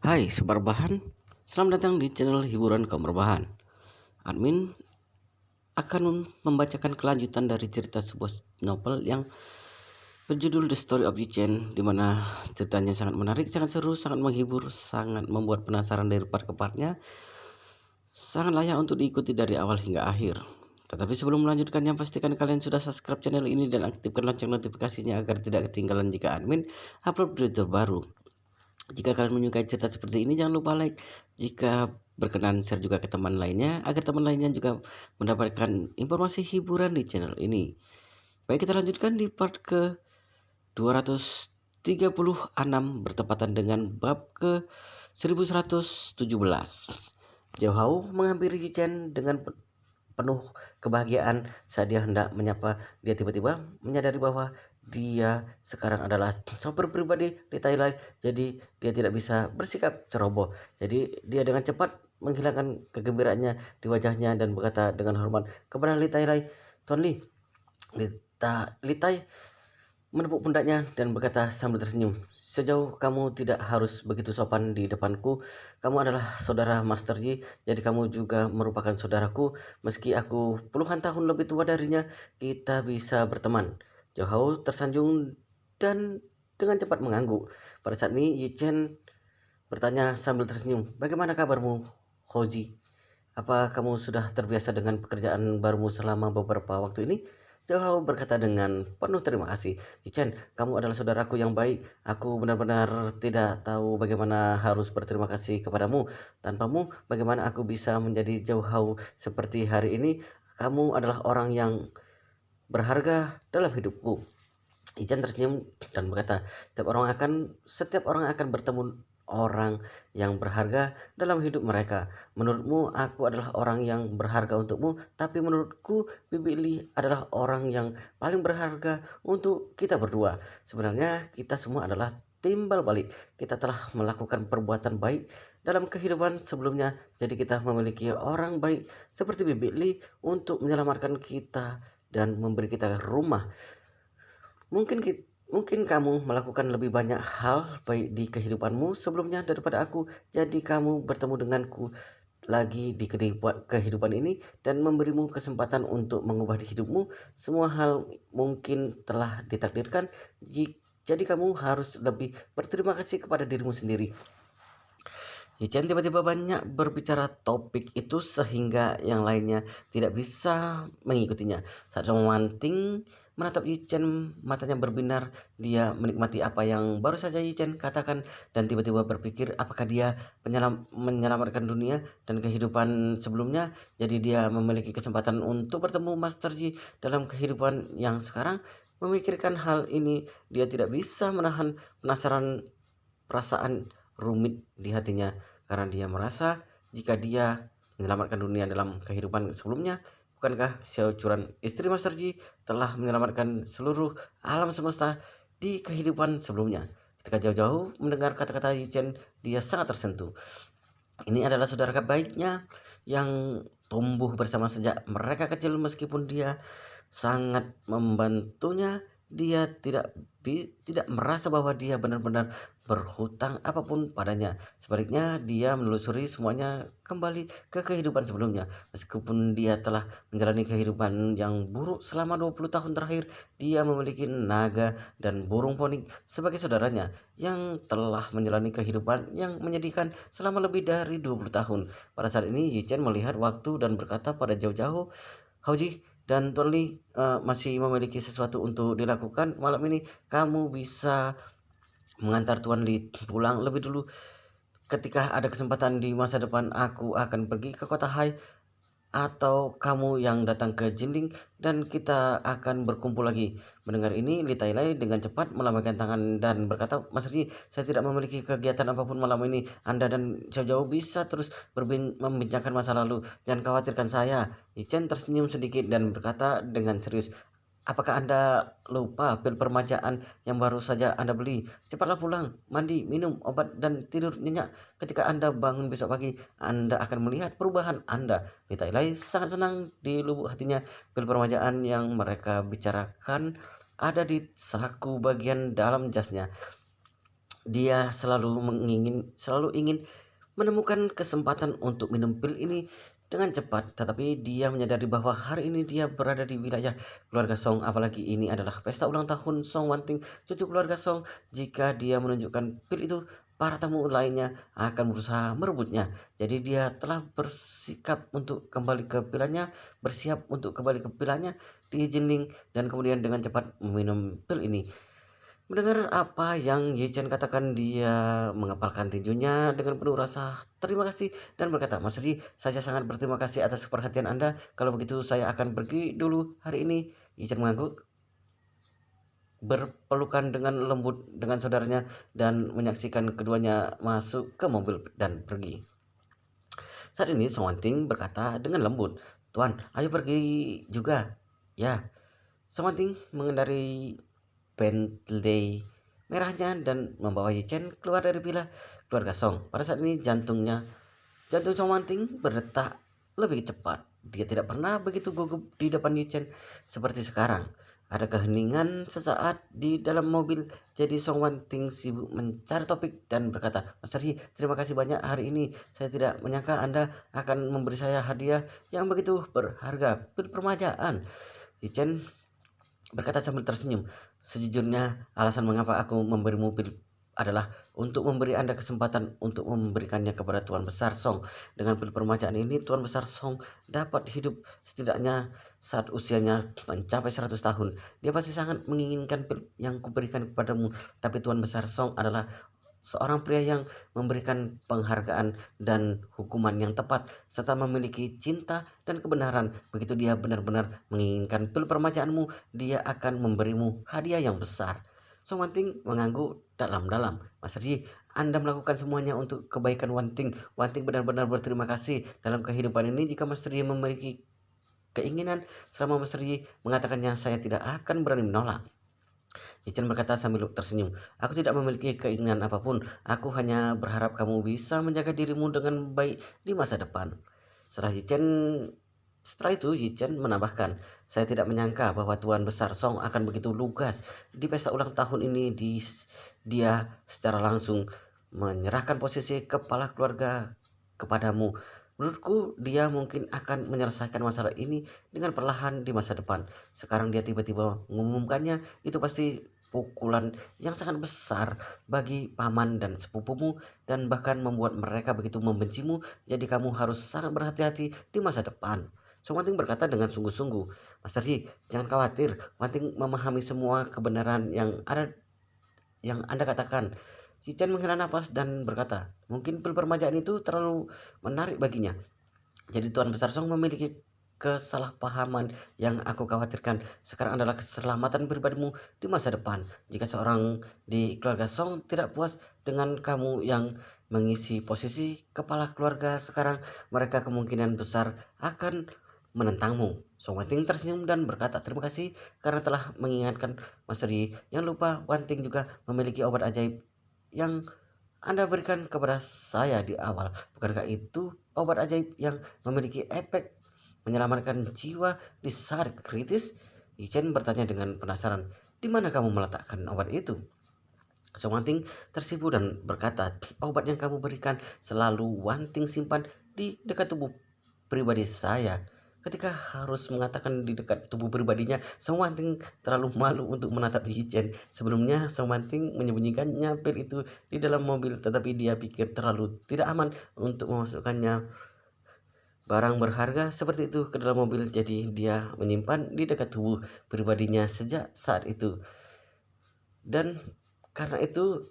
Hai Sobat Rebahan, selamat datang di channel hiburan kaum rebahan. Admin akan membacakan kelanjutan dari cerita sebuah novel yang berjudul The Story of Yi-Chen, di mana ceritanya sangat menarik, sangat seru, sangat menghibur, sangat membuat penasaran dari part ke partnya, sangat layak untuk diikuti dari awal hingga akhir. Tetapi sebelum melanjutkannya, pastikan kalian sudah subscribe channel ini dan aktifkan lonceng notifikasinya agar tidak ketinggalan jika admin upload video terbaru. Jika kalian menyukai cerita seperti ini, jangan lupa like. Jika berkenan, share juga ke teman lainnya agar teman lainnya juga mendapatkan informasi hiburan di channel ini. Baik, kita lanjutkan di part ke 236 bertepatan dengan bab ke 1117. Zhao Hao menghampiri Chen dengan penuh kebahagiaan. Saat dia hendak menyapa, dia tiba-tiba menyadari bahwa dia sekarang adalah sopir pribadi di Thailand, jadi dia tidak bisa bersikap ceroboh. Jadi dia dengan cepat menghilangkan kegembiraannya di wajahnya dan berkata dengan hormat kepada Li Tai, "Tuan Li." Li Tai menepuk pundaknya dan berkata sambil tersenyum, "Sejauh kamu tidak harus begitu sopan di depanku. Kamu adalah saudara Master Yi, jadi kamu juga merupakan saudaraku. Meski aku puluhan tahun lebih tua darinya, kita bisa berteman." Zhao Hao tersanjung dan dengan cepat mengangguk. Pada saat ini, Yi Chen bertanya sambil tersenyum, "Bagaimana kabarmu, Hoji? Apa kamu sudah terbiasa dengan pekerjaan barumu selama beberapa waktu ini?" Zhao Hao berkata dengan penuh terima kasih. "Yichen, kamu adalah saudaraku yang baik. Aku benar-benar tidak tahu bagaimana harus berterima kasih kepadamu. Tanpamu, bagaimana aku bisa menjadi Zhao Hao seperti hari ini? Kamu adalah orang yang berharga dalam hidupku." Ijan tersenyum dan berkata, setiap orang akan bertemu orang yang berharga dalam hidup mereka. Menurutmu aku adalah orang yang berharga untukmu, tapi menurutku Bibi Li adalah orang yang paling berharga untuk kita berdua. Sebenarnya kita semua adalah timbal balik. Kita telah melakukan perbuatan baik dalam kehidupan sebelumnya, jadi kita memiliki orang baik seperti Bibi Li untuk menyelamatkan kita dan memberi kita rumah. Mungkin kamu melakukan lebih banyak hal baik di kehidupanmu sebelumnya daripada aku. Jadi kamu bertemu denganku lagi di kehidupan ini dan memberimu kesempatan untuk mengubah hidupmu. Semua hal mungkin telah ditakdirkan. Jadi kamu harus lebih berterima kasih kepada dirimu sendiri. Yuchen tiba-tiba banyak berbicara topik itu sehingga yang lainnya tidak bisa mengikutinya. Saat memanting menatap Yuchen, matanya berbinar. Dia menikmati apa yang baru saja Yuchen katakan dan tiba-tiba berpikir apakah dia menyelamatkan dunia dan kehidupan sebelumnya. Jadi dia memiliki kesempatan untuk bertemu Master Yi dalam kehidupan yang sekarang. Memikirkan hal ini, dia tidak bisa menahan perasaan rumit di hatinya karena dia merasa jika dia menyelamatkan dunia dalam kehidupan sebelumnya, bukankah Xiao Churan, istri Master Ji, telah menyelamatkan seluruh alam semesta di kehidupan sebelumnya? Ketika jauh-jauh mendengar kata-kata Yi Chen, dia sangat tersentuh. Ini adalah saudara baiknya yang tumbuh bersama sejak mereka kecil. Meskipun dia sangat membantunya, dia tidak merasa bahwa dia benar-benar berhutang apapun padanya. Sebaliknya, dia menelusuri semuanya kembali ke kehidupan sebelumnya. Meskipun dia telah menjalani kehidupan yang buruk selama 20 tahun terakhir, dia memiliki naga dan burung poni sebagai saudaranya yang telah menjalani kehidupan yang menyedihkan selama lebih dari 20 tahun. Pada saat ini, Yi Chen melihat waktu dan berkata pada jauh-jauh, "Hauji dan Tuan Li masih memiliki sesuatu untuk dilakukan malam ini. Kamu bisa mengantar Tuan Li pulang lebih dulu. Ketika ada kesempatan di masa depan, aku akan pergi ke kota Hai atau kamu yang datang ke Jinding dan kita akan berkumpul lagi." Mendengar ini, Li Tailai dengan cepat melambaikan tangan dan berkata, "Mas Ri, saya tidak memiliki kegiatan apapun malam ini. Anda dan Xiao bisa terus membincangkan masa lalu. Jangan khawatirkan saya." Ichen tersenyum sedikit dan berkata dengan serius, "Apakah Anda lupa pil permajaan yang baru saja Anda beli? Cepatlah pulang, mandi, minum obat, dan tidur nyenyak. Ketika Anda bangun besok pagi, Anda akan melihat perubahan Anda." Nita Ilai sangat senang di lubuk hatinya. Pil permajaan yang mereka bicarakan ada di saku bagian dalam jasnya. Dia selalu ingin menemukan kesempatan untuk minum pil ini dengan cepat, tetapi dia menyadari bahwa hari ini dia berada di wilayah keluarga Song, apalagi ini adalah pesta ulang tahun Song Wanting, cucu keluarga Song. Jika dia menunjukkan pil itu, para tamu lainnya akan berusaha merebutnya. Jadi dia telah bersiap untuk kembali ke pilanya di Jinling dan kemudian dengan cepat meminum pil ini. Mendengar apa yang Ye Chen katakan, dia mengepalkan tinjunya dengan penuh rasa terima kasih dan berkata, "Mas Ri, saya sangat berterima kasih atas perhatian Anda. Kalau begitu saya akan pergi dulu hari ini." Ye Chen mengangguk, berpelukan dengan lembut dengan saudaranya dan menyaksikan keduanya masuk ke mobil dan pergi. Saat ini Song Wanting berkata dengan lembut, "Tuan, ayo pergi juga." "Ya." Song Wanting mengendarai Bentley merahnya dan membawa Ye Chen keluar dari villa keluarga Song. Pada saat ini jantung Song Wanting berdetak lebih cepat. Dia tidak pernah begitu gugup di depan Ye Chen seperti sekarang. Ada keheningan sesaat di dalam mobil, jadi Song Wanting sibuk mencari topik dan berkata, "Mas Terji, terima kasih banyak hari ini. Saya tidak menyangka Anda akan memberi saya hadiah yang begitu berharga, permajaan." Ye Chen berkata sambil tersenyum, "Sejujurnya alasan mengapa aku memberimu pil adalah untuk memberi Anda kesempatan untuk memberikannya kepada Tuan Besar Song. Dengan pil permajaan ini, Tuan Besar Song dapat hidup setidaknya saat usianya mencapai 100 tahun. Dia pasti sangat menginginkan pil yang kuberikan kepadamu, tapi Tuan Besar Song adalah seorang pria yang memberikan penghargaan dan hukuman yang tepat, serta memiliki cinta dan kebenaran. Begitu dia benar-benar menginginkan pil permajaanmu, dia akan memberimu hadiah yang besar." Song Wanting mengangguk dalam-dalam. "Mas Rji, Anda melakukan semuanya untuk kebaikan Wanting. Wanting benar-benar berterima kasih. Dalam kehidupan ini, jika Mas Rji memiliki keinginan, selama Mas Rji mengatakannya, saya tidak akan berani menolak." Ichen berkata sambil tersenyum, "Aku tidak memiliki keinginan apapun. Aku hanya berharap kamu bisa menjaga dirimu dengan baik di masa depan." Setelah Ichen setelah itu Ichen menambahkan, "Saya tidak menyangka bahwa Tuan Besar Song akan begitu lugas di pesta ulang tahun ini. Dia secara langsung menyerahkan posisi kepala keluarga kepadamu. Menurutku dia mungkin akan menyelesaikan masalah ini dengan perlahan di masa depan. Sekarang dia tiba-tiba mengumumkannya, itu pasti pukulan yang sangat besar bagi paman dan sepupumu dan bahkan membuat mereka begitu membencimu. Jadi kamu harus sangat berhati-hati di masa depan." Song Wanting berkata dengan sungguh-sungguh, "Master Ji, jangan khawatir. Wanting memahami semua kebenaran yang Anda katakan." Si Chen menghela napas dan berkata, "Mungkin pil permajaan itu terlalu menarik baginya. Jadi Tuan Besar Song memiliki kesalahpahaman. Yang aku khawatirkan sekarang adalah keselamatan pribadimu di masa depan. Jika seorang di keluarga Song tidak puas dengan kamu yang mengisi posisi kepala keluarga sekarang, mereka kemungkinan besar akan menentangmu." Song Wanting tersenyum dan berkata, "Terima kasih karena telah mengingatkan, Mas Ri. Jangan lupa Wanting juga memiliki obat ajaib yang Anda berikan kepada saya di awal. Bukankah itu obat ajaib yang memiliki efek menyelamatkan jiwa di saat kritis?" Ichen bertanya dengan penasaran, "Di mana kamu meletakkan obat itu?" Song Wanting tersipu dan berkata, "Obat yang kamu berikan selalu Wanting simpan di dekat tubuh pribadi saya." Ketika harus mengatakan di dekat tubuh pribadinya, Song Wanting terlalu malu untuk menatap Yi Chen. Sebelumnya, Song Wanting menyembunyikannya pil itu di dalam mobil, tetapi dia pikir terlalu tidak aman untuk memasukkannya barang berharga seperti itu ke dalam mobil. Jadi dia menyimpan di dekat tubuh pribadinya sejak saat itu. Dan karena itu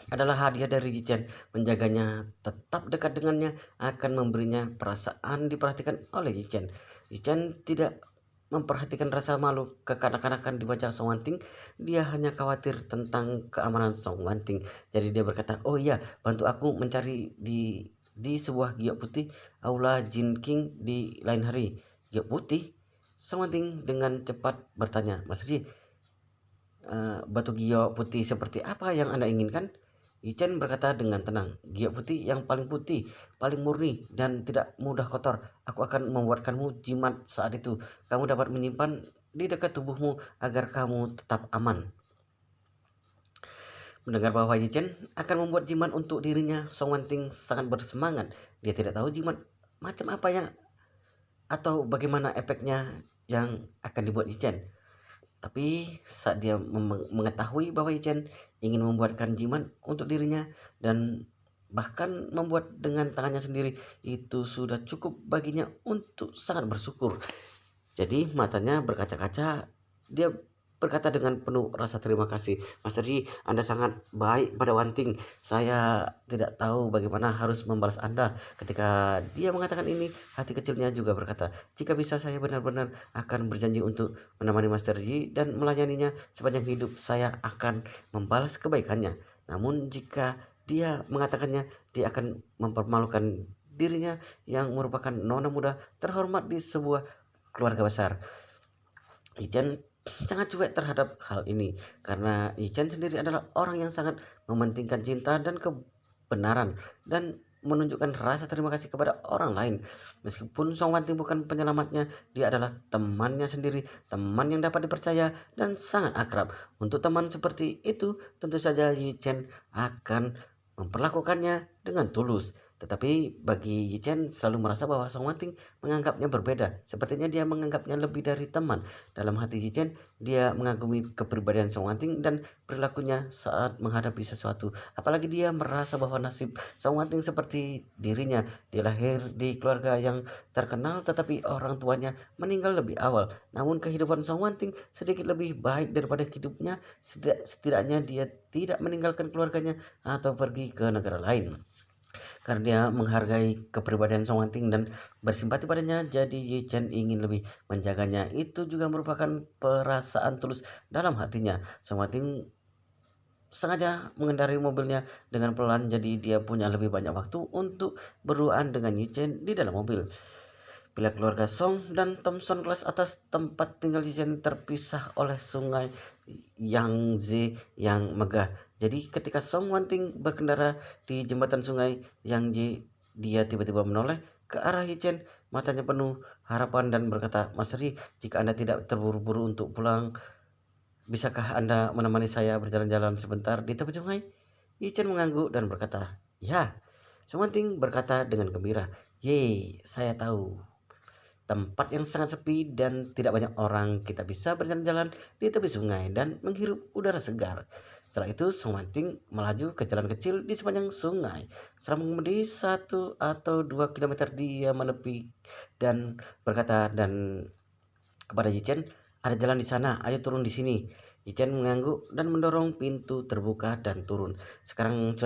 adalah hadiah dari Yichen. Menjaganya tetap dekat dengannya akan memberinya perasaan diperhatikan oleh Yichen. Yichen tidak memperhatikan rasa malu kekanak-kanakan di wajah Song Wanting. Dia hanya khawatir tentang keamanan Song Wanting. Jadi dia berkata, "Oh iya, bantu aku mencari di sebuah giok putih aula Jin King di lain hari." "Giok putih?" Song Wanting dengan cepat bertanya, "Mas Ji, batu giok putih seperti apa yang Anda inginkan?" Yichen berkata dengan tenang, "Giok putih yang paling putih, paling murni, dan tidak mudah kotor. Aku akan membuatkanmu jimat saat itu. Kamu dapat menyimpan di dekat tubuhmu agar kamu tetap aman." Mendengar bahwa Yichen akan membuat jimat untuk dirinya, Song Wanting sangat bersemangat. Dia tidak tahu jimat macam apa yang atau bagaimana efeknya yang akan dibuat Yichen. Tapi saat dia mengetahui bahwa Yichen ingin membuatkan jimat untuk dirinya dan bahkan membuat dengan tangannya sendiri, itu sudah cukup baginya untuk sangat bersyukur. Jadi matanya berkaca-kaca, dia berkata dengan penuh rasa terima kasih, Master Ji, Anda sangat baik pada Wanting. Saya tidak tahu bagaimana harus membalas Anda. Ketika dia mengatakan ini, hati kecilnya juga berkata, jika bisa saya benar-benar akan berjanji untuk menemani Master Ji dan melayaninya sepanjang hidup, saya akan membalas kebaikannya. Namun jika dia mengatakannya, dia akan mempermalukan dirinya yang merupakan nona muda terhormat di sebuah keluarga besar. Ichen sangat cuek terhadap hal ini karena Ichen sendiri adalah orang yang sangat mementingkan cinta dan kebenaran dan menunjukkan rasa terima kasih kepada orang lain. Meskipun Song Wanting bukan penyelamatnya, dia adalah temannya sendiri, teman yang dapat dipercaya dan sangat akrab. Untuk teman seperti itu, tentu saja Yichen akan memperlakukannya dengan tulus. Tetapi bagi Yichen selalu merasa bahwa Song Wanting menganggapnya berbeda. Sepertinya dia menganggapnya lebih dari teman. Dalam hati Yichen, dia mengagumi kepribadian Song Wanting dan perilakunya saat menghadapi sesuatu. Apalagi dia merasa bahwa nasib Song Wanting seperti dirinya. Dia lahir di keluarga yang terkenal tetapi orang tuanya meninggal lebih awal. Namun kehidupan Song Wanting sedikit lebih baik daripada hidupnya. Setidaknya dia tidak meninggalkan keluarganya atau pergi ke negara lain. Karena dia menghargai kepribadian Song Wanting dan bersimpati padanya, jadi Ye Chen ingin lebih menjaganya. Itu juga merupakan perasaan tulus dalam hatinya. Song Wanting sengaja mengendarai mobilnya dengan pelan, jadi dia punya lebih banyak waktu untuk berduaan dengan Ye Chen di dalam mobil. Bila keluarga Song dan Thompson kelas atas, tempat tinggal Yichen terpisah oleh sungai Yangtze yang megah. Jadi ketika Song Wanting berkendara di jembatan sungai Yangtze, dia tiba-tiba menoleh ke arah Yichen, matanya penuh harapan dan berkata, Mas Ri, jika Anda tidak terburu-buru untuk pulang, bisakah Anda menemani saya berjalan-jalan sebentar di tepi sungai? Yichen mengangguk dan berkata, ya. Song Wanting berkata dengan gembira, ye, saya tahu tempat yang sangat sepi dan tidak banyak orang, kita bisa berjalan-jalan di tepi sungai dan menghirup udara segar. Setelah itu, Song Wanting melaju ke jalan kecil di sepanjang sungai. Setelah mengemudi 1 atau 2 kilometer, dia menepi dan berkata kepada Yichen, ada jalan di sana, ayo turun di sini. Yichen mengangguk dan mendorong pintu terbuka dan turun. Sekarang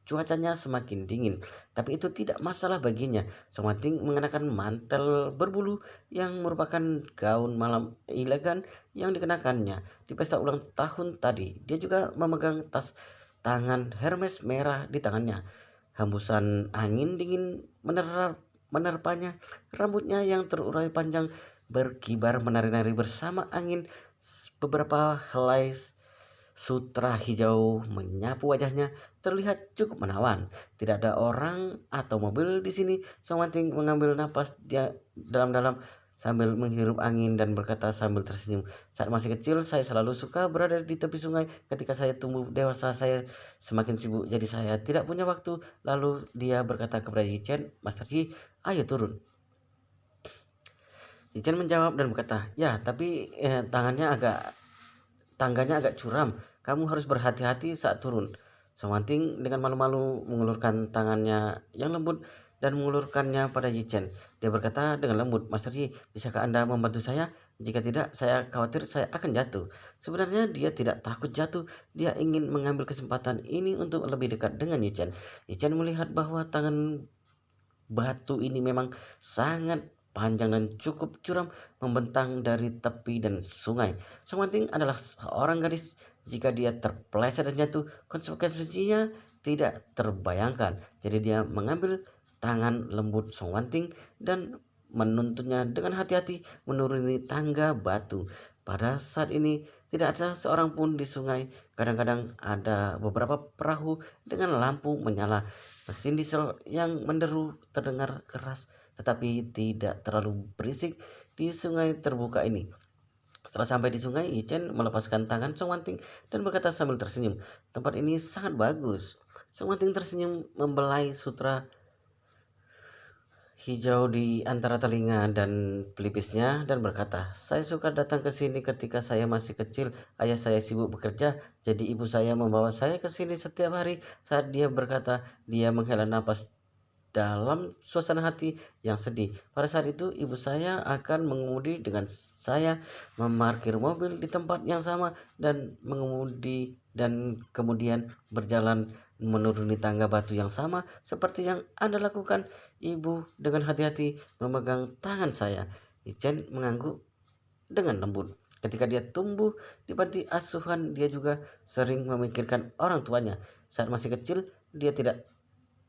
cuacanya semakin dingin, tapi itu tidak masalah baginya. Song Wanting mengenakan mantel berbulu yang merupakan gaun malam elegan yang dikenakannya di pesta ulang tahun tadi. Dia juga memegang tas tangan Hermes merah di tangannya. Hembusan angin dingin menerpanya. Rambutnya yang terurai panjang berkibar menari-nari bersama angin. Beberapa helai sutra hijau menyapu wajahnya, terlihat cukup menawan. Tidak ada orang atau mobil di sini. Song Wanting mengambil napas dia dalam-dalam sambil menghirup angin dan berkata sambil tersenyum, saat masih kecil saya selalu suka berada di tepi sungai. Ketika saya tumbuh dewasa, saya semakin sibuk, jadi saya tidak punya waktu. Lalu dia berkata kepada Yichen, Master Ji, ayo turun. Yichen menjawab dan berkata, ya tapi tangganya agak curam, kamu harus berhati-hati saat turun. Song Wanting dengan malu-malu mengulurkan tangannya yang lembut dan mengulurkannya pada Yichen. Dia berkata dengan lembut, Master Yi, bisakah Anda membantu saya? Jika tidak, saya khawatir saya akan jatuh. Sebenarnya dia tidak takut jatuh, dia ingin mengambil kesempatan ini untuk lebih dekat dengan Yichen. Yichen melihat bahwa tangan batu ini memang sangat panjang dan cukup curam, membentang dari tepi dan sungai. Song Wanting adalah seorang gadis. Jika dia terpeleset dan jatuh, konsekuensinya tidak terbayangkan. Jadi dia mengambil tangan lembut Song Wanting dan menuntunnya dengan hati-hati menuruni tangga batu. Pada saat ini tidak ada seorang pun di sungai. Kadang-kadang ada beberapa perahu dengan lampu menyala. Mesin diesel yang menderu terdengar keras tetapi tidak terlalu berisik di sungai terbuka ini. Setelah sampai di sungai, Ichen melepaskan tangan Song Wanting dan berkata sambil tersenyum, "Tempat ini sangat bagus." Song Wanting tersenyum membelai sutra hijau di antara telinga dan pelipisnya dan berkata, "Saya suka datang ke sini ketika saya masih kecil. Ayah saya sibuk bekerja, jadi ibu saya membawa saya ke sini setiap hari." Saat dia berkata, dia menghela napas dalam suasana hati yang sedih. Pada saat itu, ibu saya akan mengemudi dengan saya, memarkir mobil di tempat yang sama, dan mengemudi dan kemudian berjalan menuruni tangga batu yang sama seperti yang Anda lakukan. Ibu dengan hati-hati memegang tangan saya. Ichen mengangguk dengan lembut. Ketika dia tumbuh di panti asuhan, dia juga sering memikirkan orang tuanya. Saat masih kecil, dia tidak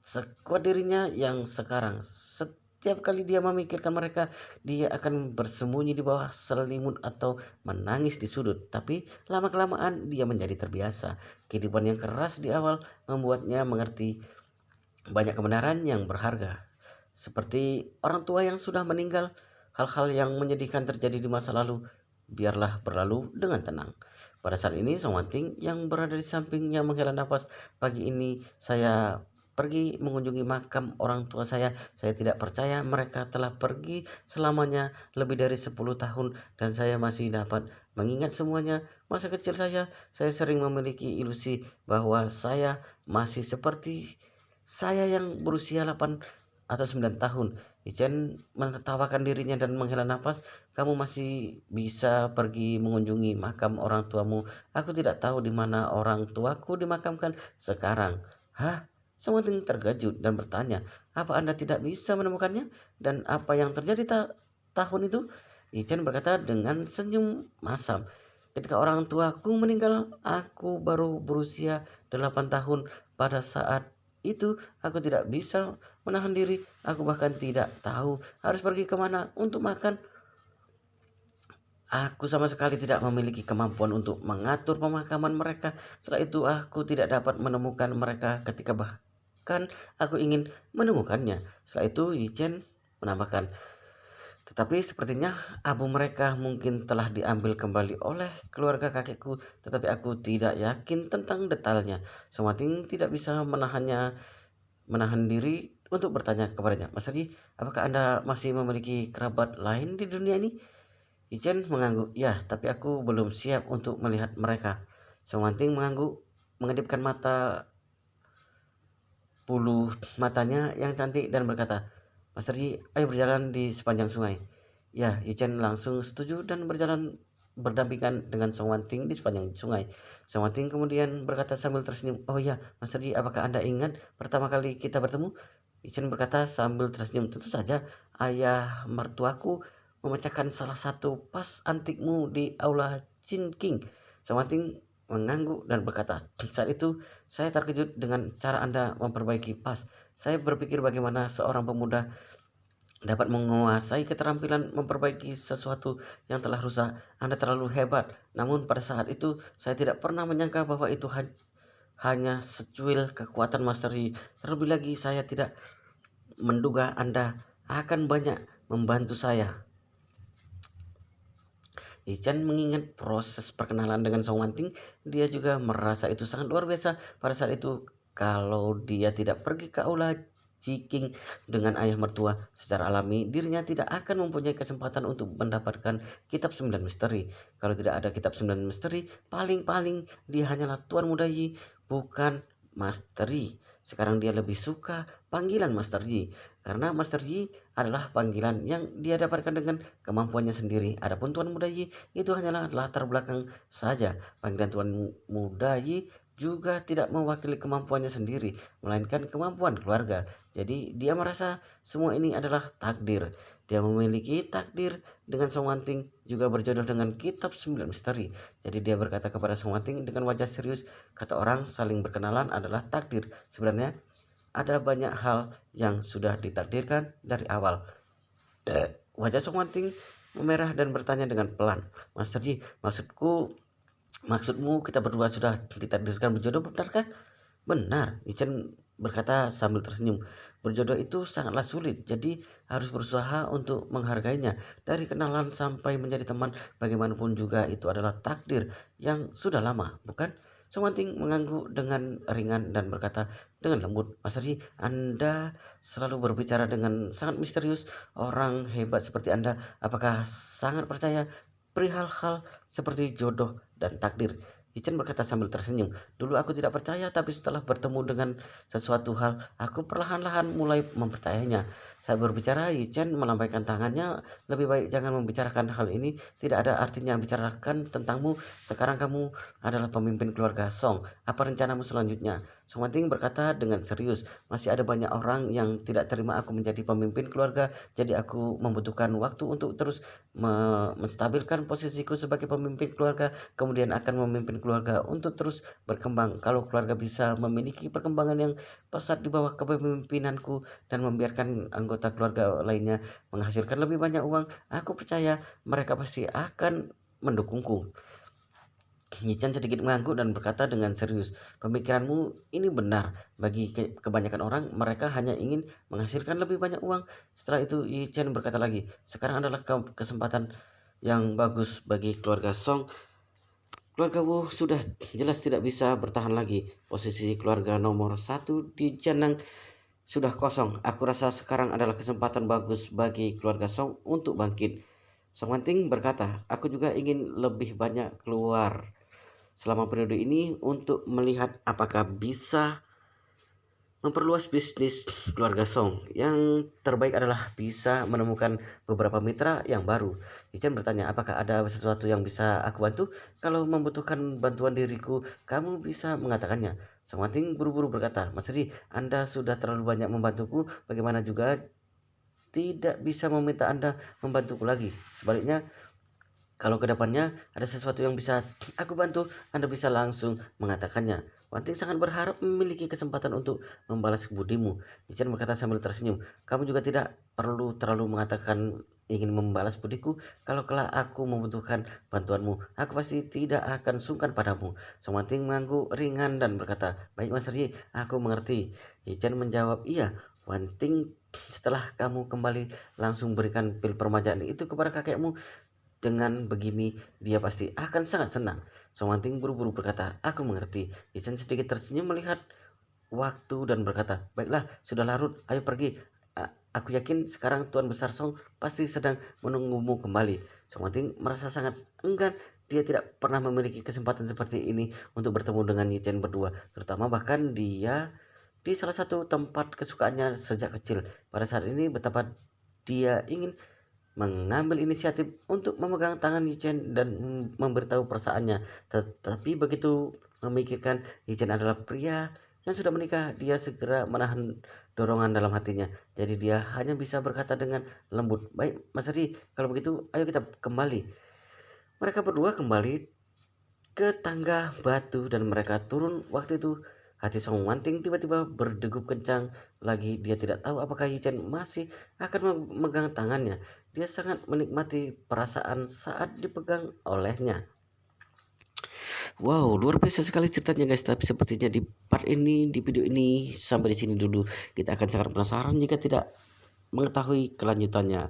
sekuat dirinya yang sekarang. Setiap kali dia memikirkan mereka, dia akan bersembunyi di bawah selimut atau menangis di sudut. Tapi lama-kelamaan dia menjadi terbiasa. Kehidupan yang keras di awal membuatnya mengerti banyak kebenaran yang berharga. Seperti orang tua yang sudah meninggal, hal-hal yang menyedihkan terjadi di masa lalu, biarlah berlalu dengan tenang. Pada saat ini, Song Wanting yang berada di sampingnya menghela nafas. "Pagi ini saya pergi mengunjungi makam orang tua saya. Saya tidak percaya mereka telah pergi selamanya lebih dari 10 tahun dan saya masih dapat mengingat semuanya. Masa kecil saya sering memiliki ilusi bahwa saya masih seperti saya yang berusia 8 atau 9 tahun." Ichen menertawakan dirinya dan menghela nafas. "Kamu masih bisa pergi mengunjungi makam orang tuamu. Aku tidak tahu di mana orang tuaku dimakamkan sekarang." "Hah?" Sementing terkejut dan bertanya, "Apa Anda tidak bisa menemukannya? Dan apa yang terjadi tahun itu?" Ichen berkata dengan senyum masam, "Ketika orang tuaku meninggal, aku baru berusia 8 tahun. Pada saat itu aku tidak bisa menahan diri. Aku bahkan tidak tahu harus pergi kemana untuk makan. Aku sama sekali tidak memiliki kemampuan untuk mengatur pemakaman mereka. Setelah itu aku tidak dapat menemukan mereka ketika bahkan aku ingin menemukannya." Setelah itu Yichen menambahkan, "Tetapi sepertinya abu mereka mungkin telah diambil kembali oleh keluarga kakekku, tetapi aku tidak yakin tentang detailnya." Somating tidak bisa menahan diri untuk bertanya kepadanya, "Mas Haji, apakah Anda masih memiliki kerabat lain di dunia ini?" Ichen mengangguk, "Ya, tapi aku belum siap untuk melihat mereka." Song Wanting mengangguk, mengedipkan bulu matanya yang cantik dan berkata, "Mas Haji, ayo berjalan di sepanjang sungai." Ya, Ichen langsung setuju dan berjalan berdampingan dengan Song Wanting di sepanjang sungai. Song Wanting kemudian berkata sambil tersenyum, "Oh ya, Mas Haji, apakah Anda ingat pertama kali kita bertemu?" Ichen berkata sambil tersenyum, "Tentu saja, ayah mertuaku memecahkan salah satu pas antikmu di aula Chin King." Song Wanting mengangguk dan berkata, "Saat itu saya terkejut dengan cara Anda memperbaiki pas. Saya berpikir bagaimana seorang pemuda dapat menguasai keterampilan memperbaiki sesuatu yang telah rusak. Anda terlalu hebat." Namun pada saat itu saya tidak pernah menyangka bahwa itu hanya secuil kekuatan Master Yi. Terlebih lagi saya tidak menduga Anda akan banyak membantu saya. Ichan mengingat proses perkenalan dengan Song Wanting. Dia juga merasa itu sangat luar biasa. Pada saat itu, kalau dia tidak pergi ke aula Jiking dengan ayah mertua, secara alami dirinya tidak akan mempunyai kesempatan untuk mendapatkan kitab 9 misteri. Kalau tidak ada kitab 9 misteri, paling-paling dia hanyalah Tuan Muda Yi, bukan Master Yi. Sekarang dia lebih suka panggilan Master Yi, karena Master Yi adalah panggilan yang dia dapatkan dengan kemampuannya sendiri. Adapun Tuan Muda Yi itu hanyalah latar belakang saja. Panggilan Tuan Muda Yi juga tidak mewakili kemampuannya sendiri, melainkan kemampuan keluarga. Jadi dia merasa semua ini adalah takdir. Dia memiliki takdir dengan Song Wanting juga berjodoh dengan kitab 9 misteri. Jadi dia berkata kepada Song Wanting dengan wajah serius, "Kata orang saling berkenalan adalah takdir. Sebenarnya ada banyak hal yang sudah ditakdirkan dari awal." Wajah Song Wanting memerah dan bertanya dengan pelan, "Master Ji, maksudmu kita berdua sudah ditakdirkan berjodoh, benarkah?" "Benar," Ichen berkata sambil tersenyum, "Berjodoh itu sangatlah sulit, jadi harus berusaha untuk menghargainya. Dari kenalan sampai menjadi teman, bagaimanapun juga itu adalah takdir yang sudah lama, bukan?" Sumanting mengangguk dengan ringan dan berkata dengan lembut, "Mas Arji, Anda selalu berbicara dengan sangat misterius. Orang hebat seperti Anda, apakah sangat percaya perihal hal seperti jodoh dan takdir?" Ichen berkata sambil tersenyum, "Dulu aku tidak percaya, tapi setelah bertemu dengan sesuatu hal, aku perlahan-lahan mulai mempercayainya." Saat berbicara, Ichen melambaikan tangannya, "Lebih baik jangan membicarakan hal ini, tidak ada artinya bicarakan tentangmu. Sekarang kamu adalah pemimpin keluarga Song. Apa rencanamu selanjutnya?" Song Manting berkata dengan serius, "Masih ada banyak orang yang tidak terima aku menjadi pemimpin keluarga, jadi aku membutuhkan waktu untuk terus menstabilkan posisiku sebagai pemimpin keluarga, kemudian akan memimpin keluarga untuk terus berkembang. Kalau keluarga bisa memiliki perkembangan yang pesat di bawah kepemimpinanku dan membiarkan anggota keluarga lainnya menghasilkan lebih banyak uang, aku percaya mereka pasti akan mendukungku." Yichan sedikit mengangguk dan berkata dengan serius, "Pemikiranmu ini benar. Bagi kebanyakan orang, mereka hanya ingin menghasilkan lebih banyak uang." Setelah itu, Yichan berkata lagi, "Sekarang adalah kesempatan yang bagus bagi keluarga Song. Keluarga Wu sudah jelas tidak bisa bertahan lagi. Posisi keluarga nomor satu di Janang sudah kosong. Aku rasa sekarang adalah kesempatan bagus bagi keluarga Song untuk bangkit." Song Manting berkata, "Aku juga ingin lebih banyak keluar selama periode ini untuk melihat apakah bisa memperluas bisnis keluarga Song. Yang terbaik adalah bisa menemukan beberapa mitra yang baru." Ichen bertanya, "Apakah ada sesuatu yang bisa aku bantu? Kalau membutuhkan bantuan diriku, kamu bisa mengatakannya." Song Manting buru-buru berkata, "Mas Ri, Anda sudah terlalu banyak membantuku. Bagaimana juga tidak bisa meminta Anda membantuku lagi. Sebaliknya, kalau kedepannya ada sesuatu yang bisa aku bantu, Anda bisa langsung mengatakannya." Wanting sangat berharap memiliki kesempatan untuk membalas budimu. Ichen berkata sambil tersenyum, "Kamu juga tidak perlu terlalu mengatakan ingin membalas budiku. Kalau kelak aku membutuhkan bantuanmu, aku pasti tidak akan sungkan padamu." Wanting mengangguk ringan dan berkata, "Baik Mas Ri, aku mengerti." Ichen menjawab, "Iya, Wanting, setelah kamu kembali langsung berikan pil permajaan itu kepada kakekmu. Dengan begini, dia pasti akan sangat senang." Song Wanting buru-buru berkata, "Aku mengerti." Isen sedikit tersenyum melihat waktu dan berkata, "Baiklah, sudah larut, ayo pergi. Aku yakin sekarang Tuan Besar Song pasti sedang menunggumu kembali." Song Wanting merasa sangat enggan. Dia tidak pernah memiliki kesempatan seperti ini untuk bertemu dengan Yi Chen berdua, terutama bahkan dia di salah satu tempat kesukaannya sejak kecil. Pada saat ini betapa dia ingin mengambil inisiatif untuk memegang tangan Yichen dan memberitahu perasaannya. Tetapi begitu memikirkan Yichen adalah pria yang sudah menikah, dia segera menahan dorongan dalam hatinya. Jadi dia hanya bisa berkata dengan lembut, "Baik Mas Adi, kalau begitu ayo kita kembali." Mereka berdua kembali ke tangga batu dan mereka turun. Waktu itu hati Song Wanting tiba-tiba berdegup kencang lagi. Dia tidak tahu apakah Yichen masih akan memegang tangannya. Dia sangat menikmati perasaan saat dipegang olehnya. Wow, luar biasa sekali ceritanya guys. Tapi sepertinya di part ini, di video ini sampai di sini dulu. Kita akan sangat penasaran jika tidak mengetahui kelanjutannya.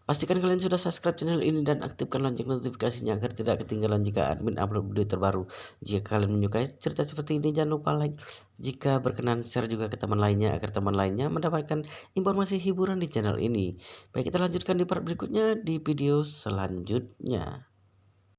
Pastikan kalian sudah subscribe channel ini dan aktifkan lonceng notifikasinya agar tidak ketinggalan jika admin upload video terbaru. Jika kalian menyukai cerita seperti ini, jangan lupa like. Jika berkenan, share juga ke teman lainnya agar teman lainnya mendapatkan informasi hiburan di channel ini. Baik, kita lanjutkan di part berikutnya di video selanjutnya.